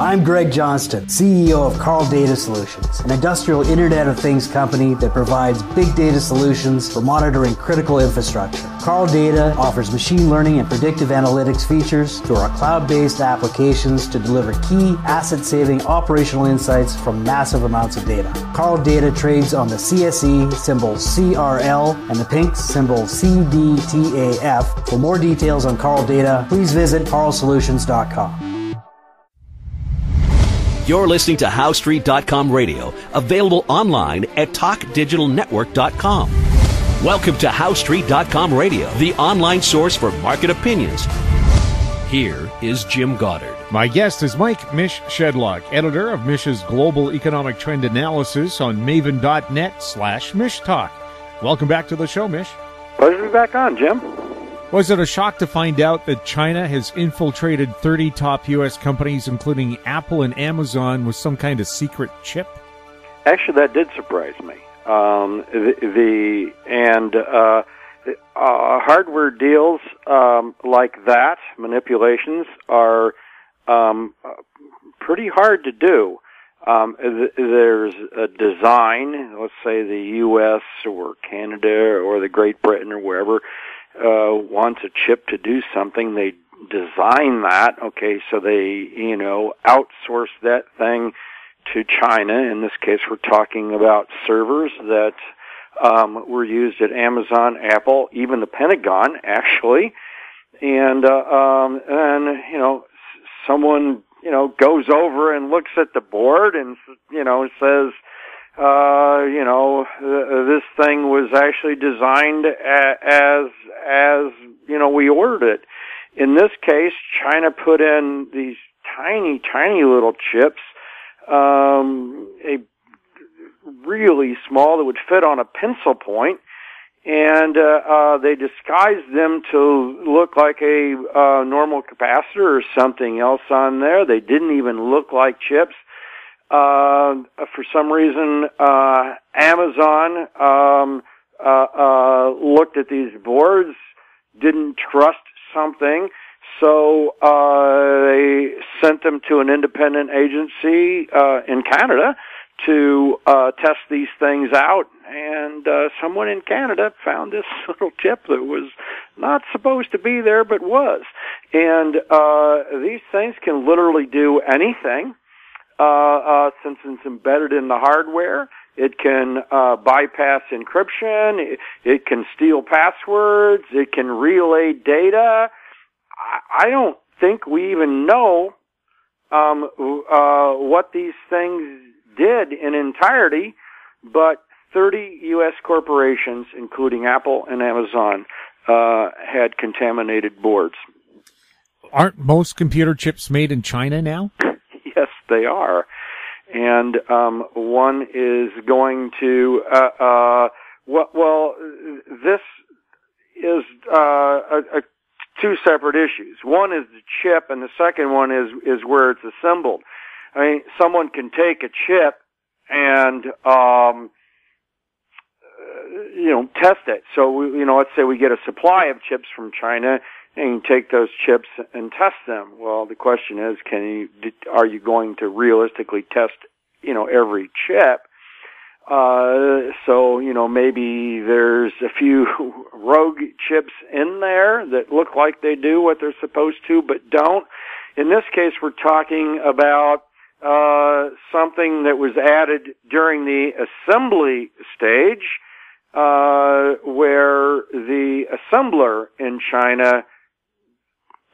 I'm Greg Johnston, CEO of Carl Data Solutions, an industrial Internet of Things company that provides big data solutions for monitoring critical infrastructure. Carl Data offers machine learning and predictive analytics features through our cloud-based applications to deliver key asset-saving operational insights from massive amounts of data. Carl Data trades on the CSE symbol CRL and the pink symbol CDTAF. For more details on Carl Data, please visit carlsolutions.com. You're listening to HowStreet.com radio, available online at TalkDigitalNetwork.com. Welcome to HowStreet.com radio, the online source for market opinions. Here is Jim Goddard. My guest is Mish Shedlock, editor of Mish's Global Economic Trend Analysis on maven.net/MishTalk. Welcome back to the show, Mish. Pleasure to be back on, Jim. Was it a shock to find out that China has infiltrated 30 top U.S. companies, including Apple and Amazon, with some kind of secret chip? Actually, that did surprise me. Hardware deals like that, manipulations, are pretty hard to do. There's a design, let's say the U.S. or Canada or the Great Britain or wherever, wants a chip to do something. They design that, okay, so they, outsource that thing to China. In this case, we're talking about servers that were used at Amazon, Apple, even the Pentagon, actually. And someone, goes over and looks at the board and, says, this thing was actually designed as we ordered it. In this case, China put in these tiny, tiny little chips, really small that would fit on a pencil point, and they disguised them to look like a normal capacitor or something else on there. They didn't even look like chips. For some reason, Amazon looked at these boards, didn't trust something, so they sent them to an independent agency in Canada to test these things out, and someone in Canada found this little chip that was not supposed to be there but was. And these things can literally do anything. Since it's embedded in the hardware, it can bypass encryption, it can steal passwords, it can relay data. I don't think we even know what these things did in entirety, but 30 U.S. corporations, including Apple and Amazon, had contaminated boards. Aren't most computer chips made in China now? Yes, they are. And one is going to, this is two separate issues. One is the chip, and the second one is where it's assembled. I mean, someone can take a chip and, test it. So, let's say we get a supply of chips from China, and you take those chips and test them. Well, the question is, are you going to realistically test, every chip? So, maybe there's a few rogue chips in there that look like they do what they're supposed to, but don't. In this case, we're talking about something that was added during the assembly stage, where the assembler in China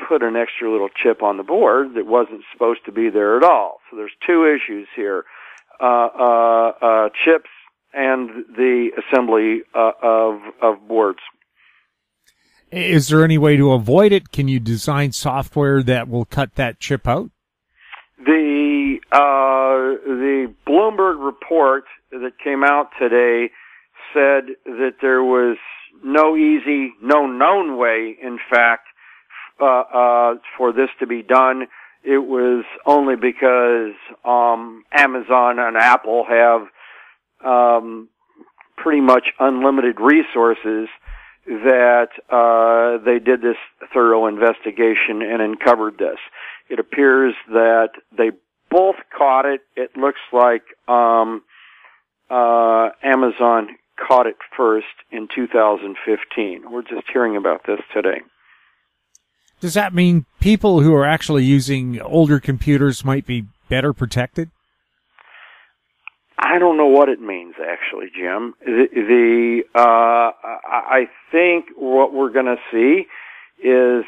put an extra little chip on the board that wasn't supposed to be there at all. So there's two issues here. Chips and the assembly of boards. Is there any way to avoid it? Can you design software that will cut that chip out? The Bloomberg report that came out today said that there was no known way, in fact, for this to be done. It was only because Amazon and Apple have pretty much unlimited resources that they did this thorough investigation and uncovered this. It appears that they caught it. It looks like Amazon caught it first in 2015. We're just hearing about this today. Does that mean people who are actually using older computers might be better protected? I don't know what it means, actually, Jim. I think what we're going to see is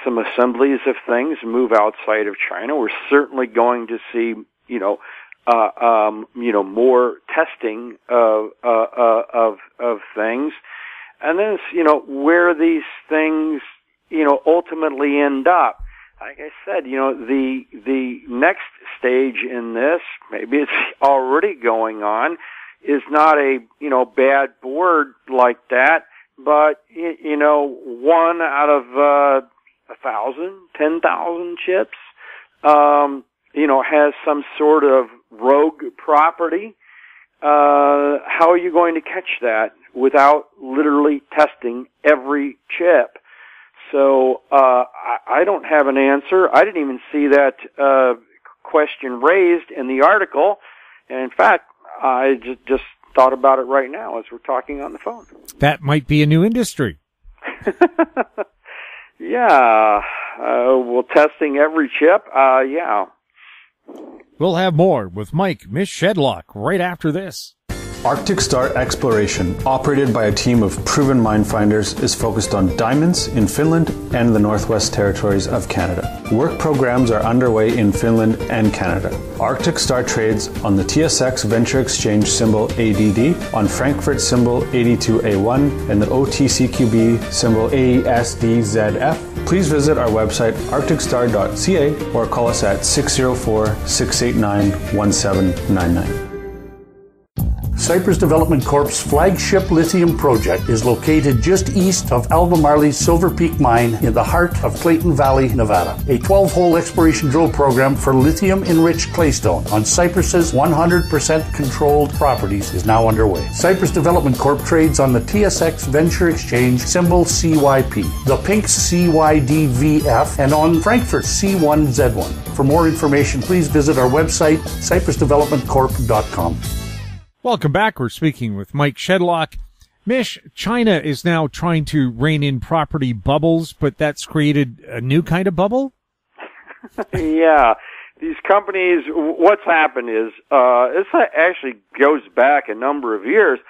some assemblies of things move outside of China. We're certainly going to see, more testing of things, and then where these things ultimately end up. Like I said, the next stage in this, maybe it's already going on, is not a bad board like that, but one out of 1,000, 10,000 chips, has some sort of rogue property. How are you going to catch that without literally testing every chip? So I don't have an answer. I didn't even see that question raised in the article. And in fact, I just thought about it right now as we're talking on the phone. That might be a new industry. Yeah. Well, testing every chip, yeah. We'll have more with Mish Shedlock right after this. Arctic Star Exploration, operated by a team of proven mine finders, is focused on diamonds in Finland and the Northwest Territories of Canada. Work programs are underway in Finland and Canada. Arctic Star trades on the TSX Venture Exchange symbol ADD, on Frankfurt symbol 82A1, and the OTCQB symbol ASDZF. Please visit our website arcticstar.ca or call us at 604-689-1799. Cypress Development Corp's flagship lithium project is located just east of Albemarle's Silver Peak mine in the heart of Clayton Valley, Nevada. A 12-hole exploration drill program for lithium-enriched claystone on Cypress's 100% controlled properties is now underway. Cypress Development Corp trades on the TSX Venture Exchange symbol CYP, the Pink's CYDVF, and on Frankfurt C1Z1. For more information, please visit our website, cypressdevelopmentcorp.com. Welcome back. We're speaking with Mish Shedlock. Mish, China is now trying to rein in property bubbles, but that's created a new kind of bubble? Yeah. These companies, what's happened is, this actually goes back a number of years.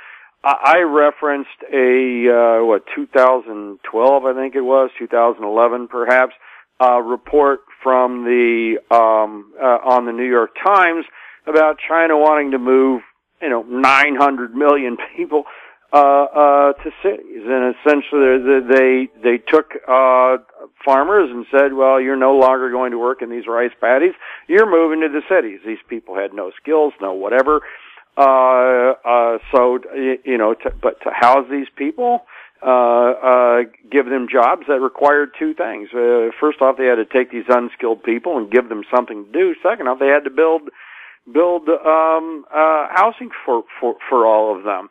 I referenced a, 2012, I think it was, 2011 perhaps, report from the, on the New York Times about China wanting to move 900 million people to cities, and essentially they took farmers and said, well, you're no longer going to work in these rice paddies, you're moving to the cities. These people had no skills, no whatever. But to house these people, give them jobs that required two things. First off, they had to take these unskilled people and give them something to do. Second off, they had to build housing for all of them.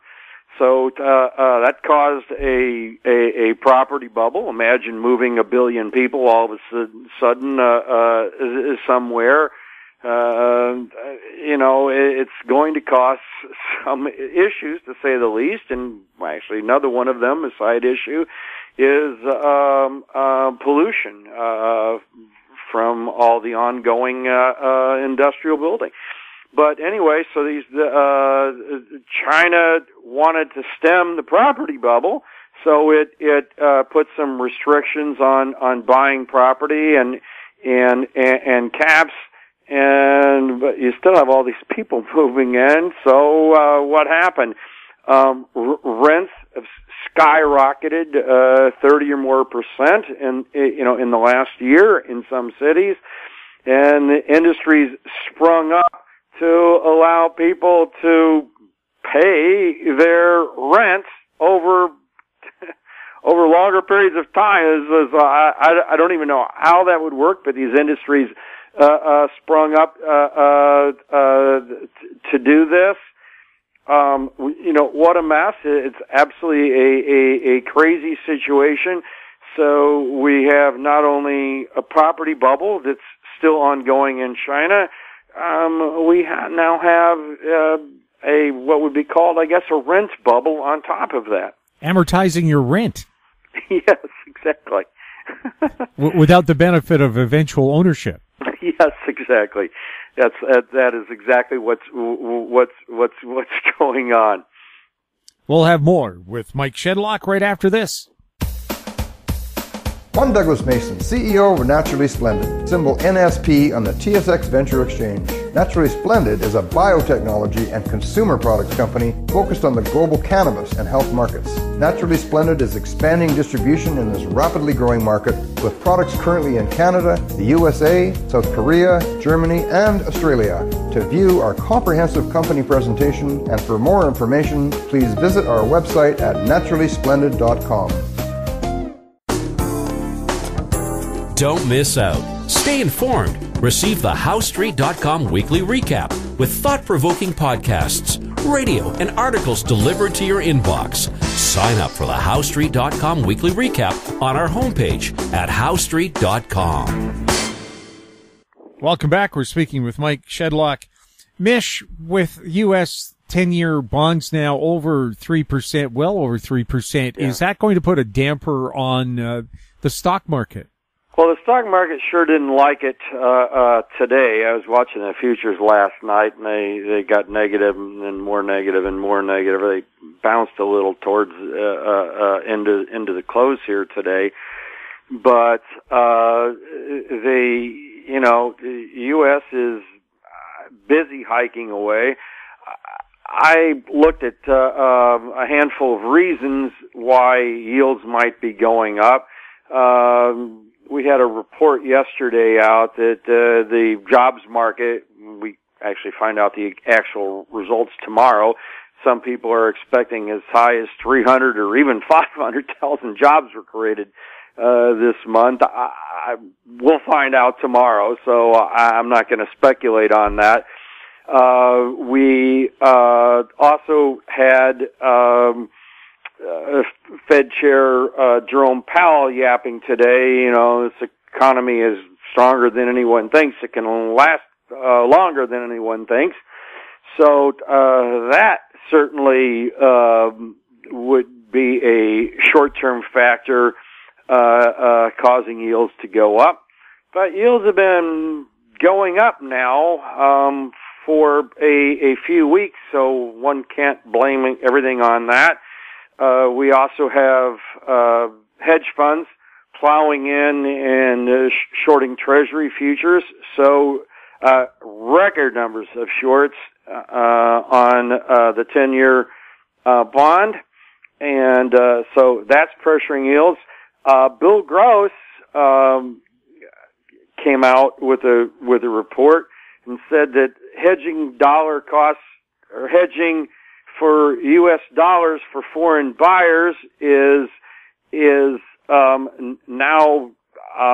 So that caused a property bubble. Imagine moving 1 billion people all of a sudden somewhere. It's going to cause some issues, to say the least. And actually, another one of them, a side issue, is pollution from all the ongoing industrial building. But anyway, so China wanted to stem the property bubble, so it put some restrictions on buying property and caps, but you still have all these people moving in. So what happened? Rents have skyrocketed 30 or more percent in the last year in some cities, and the industries sprung up to allow people to pay their rents over longer periods of time. I don't even know how that would work, but these industries sprung up to do this. What a mess! It's absolutely a crazy situation. So we have not only a property bubble that's still ongoing in China. we now have a what would be called, I guess, a rent bubble on top of that. Amortizing your rent. Yes, exactly. Without the benefit of eventual ownership. Yes, exactly. That is exactly what's going on. We'll have more with Mike Shedlock right after this. I'm Douglas Mason, CEO of Naturally Splendid, symbol NSP on the TSX Venture Exchange. Naturally Splendid is a biotechnology and consumer products company focused on the global cannabis and health markets. Naturally Splendid is expanding distribution in this rapidly growing market with products currently in Canada, the USA, South Korea, Germany, and Australia. To view our comprehensive company presentation and for more information, please visit our website at naturallysplendid.com. Don't miss out. Stay informed. Receive the HowStreet.com weekly recap with thought-provoking podcasts, radio, and articles delivered to your inbox. Sign up for the HowStreet.com weekly recap on our homepage at HowStreet.com. Welcome back. We're speaking with Mike Shedlock. Mish, with U.S. 10-year bonds now over 3%, well over 3%, is that going to put a damper on the stock market? Well, the stock market sure didn't like it today. I was watching the futures last night, and they got negative and more negative and more negative. They bounced a little towards into the close here today, but the U.S. is busy hiking away. I looked at a handful of reasons why yields might be going up. We had a report yesterday out that the jobs market, we actually find out the actual results tomorrow. Some people are expecting as high as 300 or even 500,000 jobs were created this month. We'll find out tomorrow, so I'm not going to speculate on that. We also had Fed Chair Jerome Powell yapping today. This economy is stronger than anyone thinks. It can last longer than anyone thinks. So that certainly would be a short-term factor causing yields to go up. But yields have been going up now for a few weeks, so one can't blame everything on that. We also have hedge funds plowing in and shorting Treasury futures, so record numbers of shorts on the 10-year bond, and so that's pressuring yields. Bill Gross came out with a report and said that hedging dollar costs or hedging for U.S. dollars for foreign buyers is now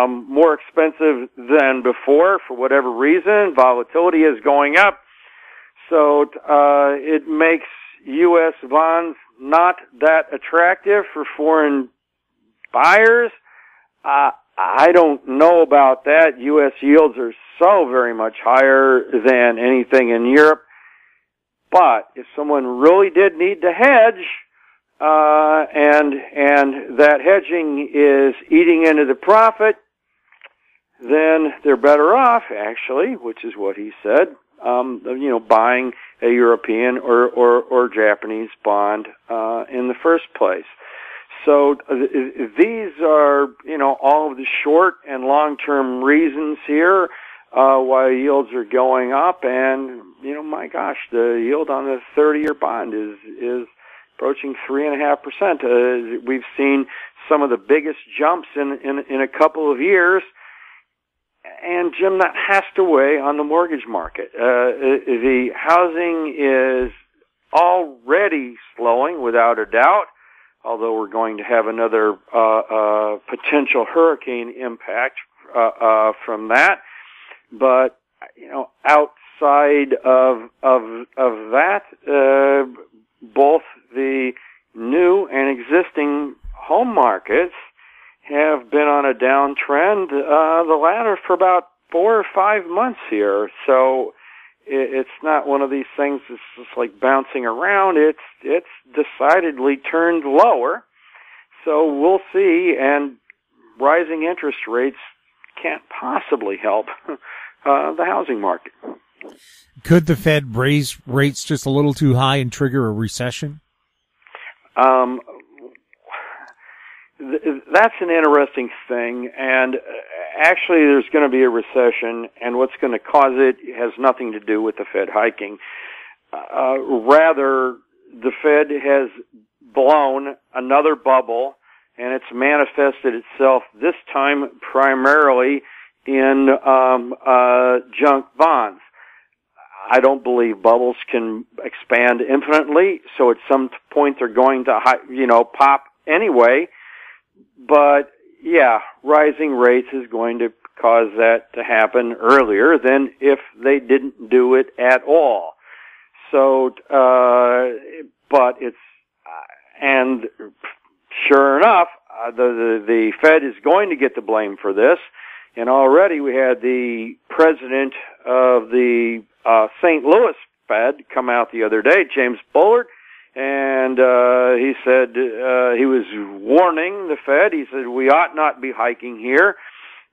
more expensive than before for whatever reason. Volatility is going up, so it makes U.S. bonds not that attractive for foreign buyers. I don't know about that. U.S. yields are so very much higher than anything in Europe. But if someone really did need to hedge, and that hedging is eating into the profit, then they're better off, actually, which is what he said, buying a European or Japanese bond in the first place. So these are, all of the short and long-term reasons here why yields are going up, and my gosh, the yield on the 30-year bond is approaching 3.5%. We've seen some of the biggest jumps in a couple of years, and Jim, that has to weigh on the mortgage market. The housing is already slowing without a doubt, although we're going to have another potential hurricane impact from that. But outside of that, both the new and existing home markets have been on a downtrend, the latter for about 4 or 5 months here. So it's not one of these things that's just like bouncing around. It's decidedly turned lower. So we'll see, and rising interest rates can't possibly help the housing market. Could the Fed raise rates just a little too high and trigger a recession? That's an interesting thing, and actually there's going to be a recession, and what's going to cause it has nothing to do with the Fed hiking. Rather, the Fed has blown another bubble, and it's manifested itself this time primarily in junk bonds. I don't believe bubbles can expand infinitely, so at some point they're going to, pop anyway. But yeah, rising rates is going to cause that to happen earlier than if they didn't do it at all. So, but it's, and sure enough, the Fed is going to get the blame for this. And already we had the president of the St. Louis Fed come out the other day, James Bullard, and he said he was warning the Fed. He said we ought not be hiking here.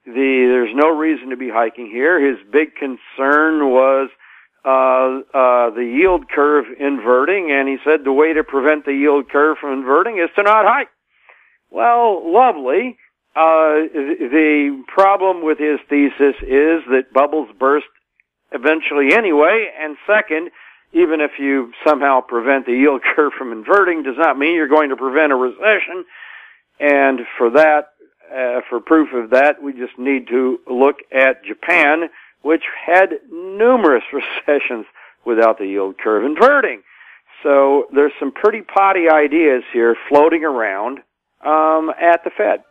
There's no reason to be hiking here. His big concern was the yield curve inverting, and he said the way to prevent the yield curve from inverting is to not hike. Well, lovely. The problem with his thesis is that bubbles burst eventually anyway, and second, even if you somehow prevent the yield curve from inverting, does not mean you're going to prevent a recession. And for that, for proof of that, we just need to look at Japan, which had numerous recessions without the yield curve inverting. So there's some pretty potty ideas here floating around at the Fed.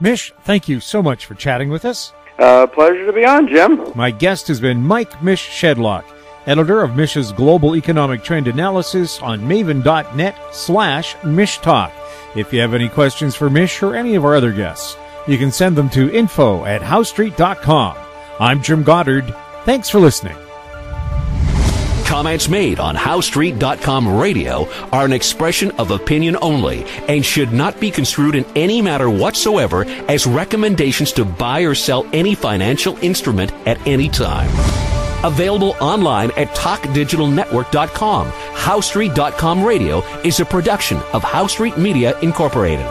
Mish, thank you so much for chatting with us. Pleasure to be on, Jim. My guest has been Mike Mish Shedlock, editor of Mish's Global Economic Trend Analysis on maven.net/MishTalk. If you have any questions for Mish or any of our other guests, you can send them to info@howstreet.com. I'm Jim Goddard. Thanks for listening. Comments made on HowStreet.com radio are an expression of opinion only and should not be construed in any matter whatsoever as recommendations to buy or sell any financial instrument at any time. Available online at TalkDigitalNetwork.com. HowStreet.com radio is a production of HowStreet Media Incorporated.